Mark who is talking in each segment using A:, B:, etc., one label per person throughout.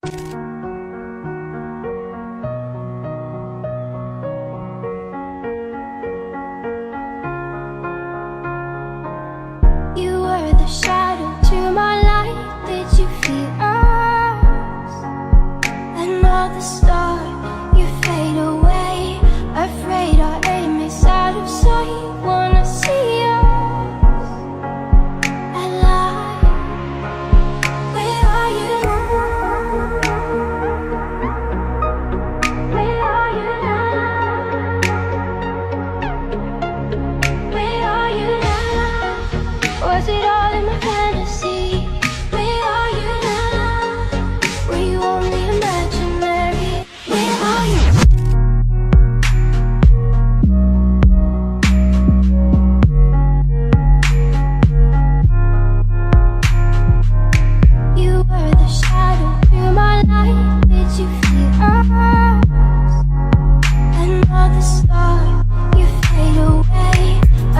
A: You were the shadow to my light. Did you feel us? Another star, you fade away. Afraid our aim is out of sight. Wanna see us alive. Where are you now? Where are you now? Where are you now? Was it all in my fantasy? Where are you now? Were you only imaginary? Where are you? You were the shadow to my light. Did you feel us? Another star, you fade away.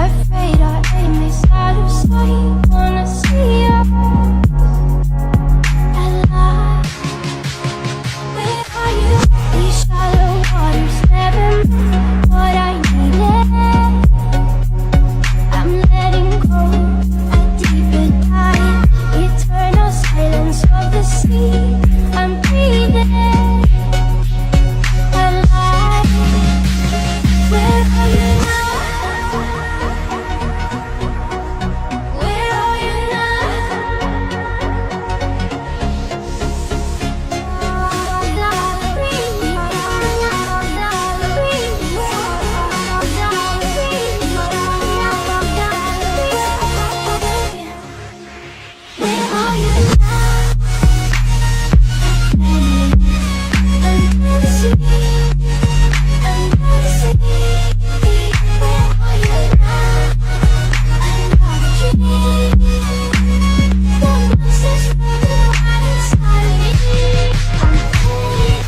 A: Afraid our aim is out of sight. Wanna see us alive. Where are you? These shallow waters never meant what I needed. I'm letting go a deeper dive. Eternal silence of the sea. I'm breathing alive. Where are you now? Where are you now? Where are you now? Another sea, another sea. Where are you now? Another dream. The monsters running wild inside me. I'm fading.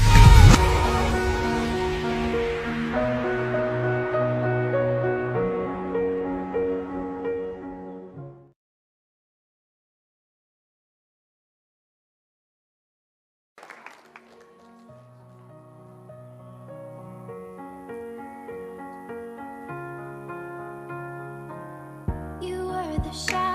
A: You were the shadow